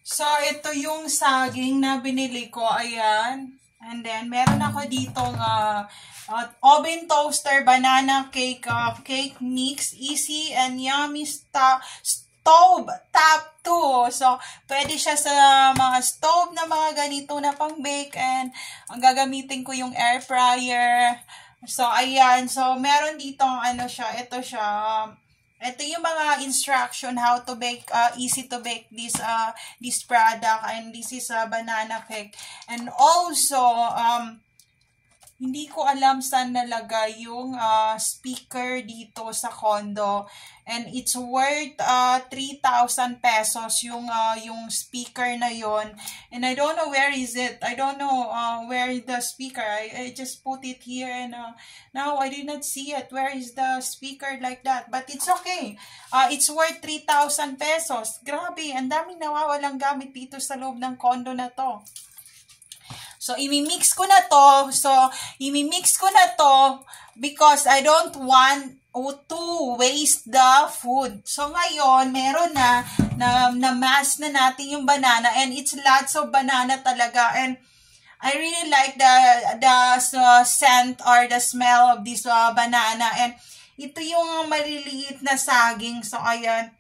So, ito yung saging na binili ko. Ayan. And then, meron ako ditong oven toaster banana cake, cake mix, easy and yummy stove top 2. So, pwede siya sa mga stove na mga ganito na pang bake, and ang gagamitin ko yung air fryer. So, ayan. So, meron dito ano siya, ito siya. Ito yung mga instruction how to bake, easy to bake this product, and this is a banana cake. And also, hindi ko alam saan nalagay yung speaker dito sa condo. And it's worth 3,000 pesos yung speaker na yon. And I don't know where is it. I don't know where is the speaker. I just put it here, and now I did not see it. Where is the speaker like that? But it's okay. It's worth 3,000 pesos. Grabe, ang daming nawawalang gamit dito sa loob ng condo na to. So, imimix ko na to. Because I don't want to waste the food. So, ngayon, meron na mash na natin yung banana, and it's lots of banana talaga. And I really like the scent or the smell of this banana. And ito yung maliliit na saging. So, ayan.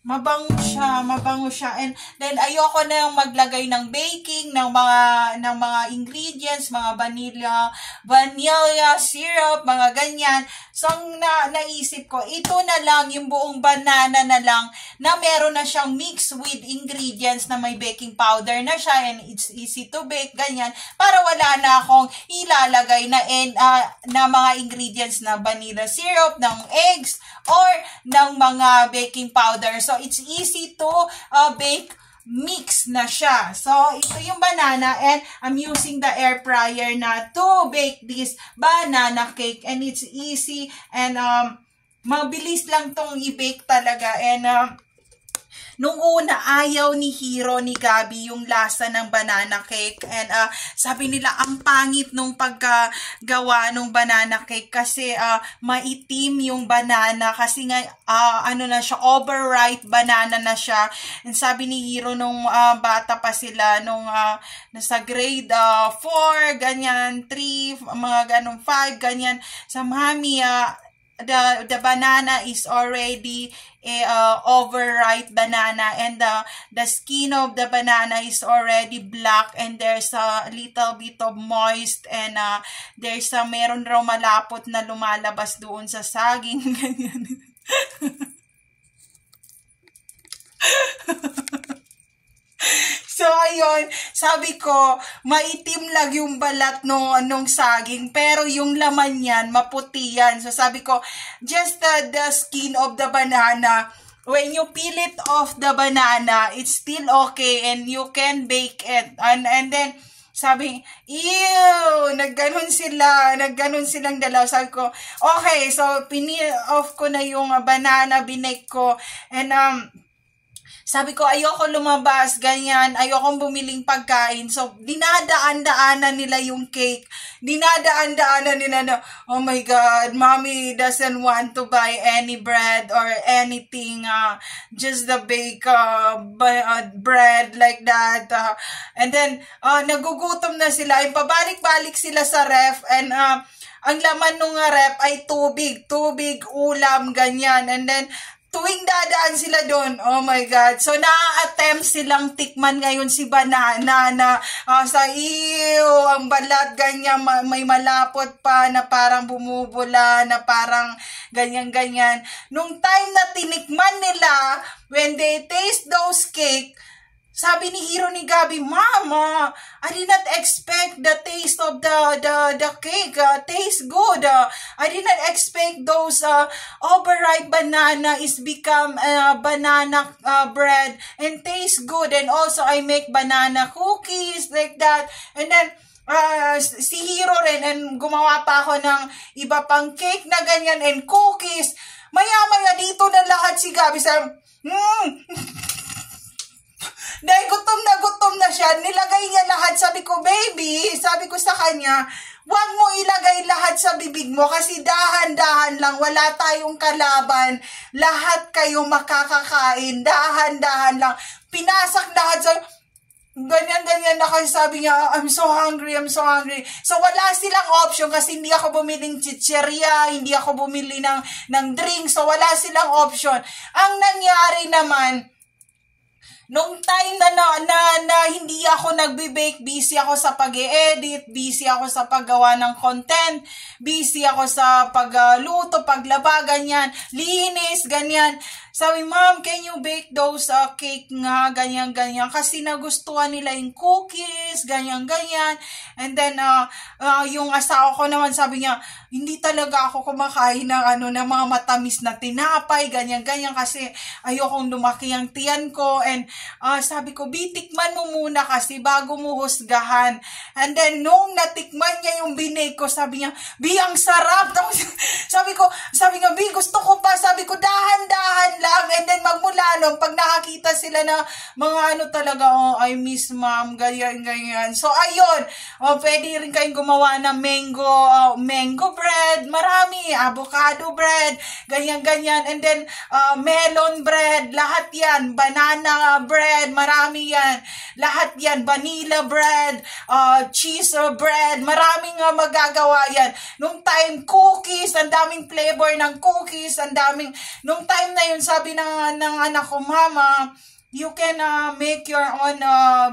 Mabango siya. And then ayoko na yung maglagay ng baking ng mga ingredients, mga vanilla syrup, mga ganyan. So naisip ko, ito na lang yung buong banana na lang na meron na siyang mix with ingredients na may baking powder na siya, and it's easy to bake, ganyan. Para wala na akong ilalagay na mga ingredients na vanilla syrup, ng eggs, or ng mga baking powder. So, it's easy to bake mix na siya. So, ito yung banana, and I'm using the air fryer na to bake this banana cake, and it's easy, and mabilis lang tong i-bake talaga. And nung una, ayaw ni Hiro, ni Gabi yung lasa ng banana cake. And sabi nila, ang pangit nung paggawa ng banana cake kasi maitim yung banana. Kasi nga, ano na siya, overripe banana na siya. And sabi ni Hiro nung bata pa sila, nung nasa grade 4, ganyan, 3, mga ganong 5, ganyan. Sa mami, the banana is already overripe banana, and the skin of the banana is already black, and there's a little bit of moist, and there's meron raw malapot na lumalabas doon sa saging. So, ayun, sabi ko, maitim lang yung balat nung saging, pero yung laman yan, maputi yan. So, sabi ko, just the skin of the banana, when you peel it off the banana, it's still okay, and you can bake it. And then, sabi, ew, nagganon silang dalaw. Sabi ko, okay, so, pinil off ko na yung banana, binake ko, and sabi ko, ayoko lumabas, ganyan, ayokong bumiling pagkain. So, dinadaan-daanan nila yung cake. Dinadaan-daanan nila na, oh my God, mommy doesn't want to buy any bread or anything, just the bake bread like that. And then, nagugutom na sila. And pabalik-balik sila sa ref, and ang laman ng ref ay tubig, ulam, ganyan. And then, tuwing dadaan sila doon, oh my God. So, na-attempt silang tikman ngayon si banana na sa ang balat, ganyan, may malapot pa na parang bumubula, na parang ganyan-ganyan. Nung time na tinikman nila, when they taste those cake, sabi ni Hiro, ni Gabi, Mama, I did not expect the taste of the cake. Taste good. I did not expect those overripe banana is become banana bread and taste good. And also, I make banana cookies like that. And then, si Hiro rin, and gumawa pa ako ng iba pang cake na ganyan and cookies. Maya-maya dito na lahat si Gabi sa, dahil gutom na siya, nilagay niya lahat. Sabi ko, baby, sabi ko sa kanya, Huwag mo ilagay lahat sa bibig mo kasi dahan-dahan lang, wala tayong kalaban. Lahat kayo makakakain, dahan-dahan lang. Pinasak lahat sa ganyan na kasi sabi niya, I'm so hungry. So wala silang option kasi hindi ako bumiling chicherya, hindi ako bumili ng drink, so wala silang option. Ang nangyari naman, nung time na hindi ako nagbe-bake, busy ako sa pag-e-edit, busy ako sa paggawa ng content, busy ako sa pagluto, paglaba, ganyan, linis, ganyan. Sabi, Mom, can you bake those cake nga, ganyan. Kasi nagustuhan nila yung cookies, ganyan. And then, yung asawa ko naman, sabi niya, hindi talaga ako kumakain ng mga matamis na tinapay, ganyan. Kasi ayokong lumaki ang tiyan ko. And sabi ko, bitikman mo muna kasi bago mo husgahan. And then, nung natikman niya yung binake ko, sabi niya, Bi, ang sarap. sabi ko, Bi, gusto ko pa. Sabi ko, dahan-dahan lang. And then, magmula nun, pag nakakita sila na mga talaga, I miss mom, ganyan. So, ayun. Pwede rin kayong gumawa ng mango bread. Marami. Avocado bread. Ganyan. And then, melon bread. Lahat yan. Banana bread. Marami yan. Lahat yan. Vanilla bread. Cheese bread. Maraming magagawa yan. Nung time, cookies. Ang daming flavor ng cookies. Ang daming, nung time na yun, sabi ng anak ko, Mama, you can make your own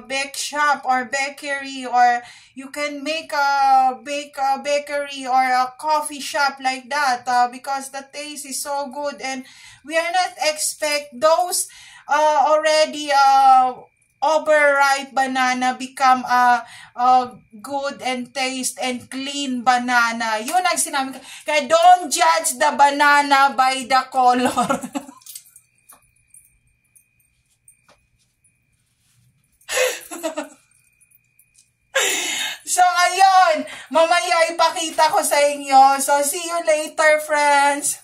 bake shop or bakery, or you can make a bakery or a coffee shop like that because the taste is so good, and we are not expect those already overripe banana become good and taste and clean banana. Yun ang sinabi ko. Kaya don't judge the banana by the color. So, ayun. Mamaya ipakita ko sa inyo. So, see you later, friends.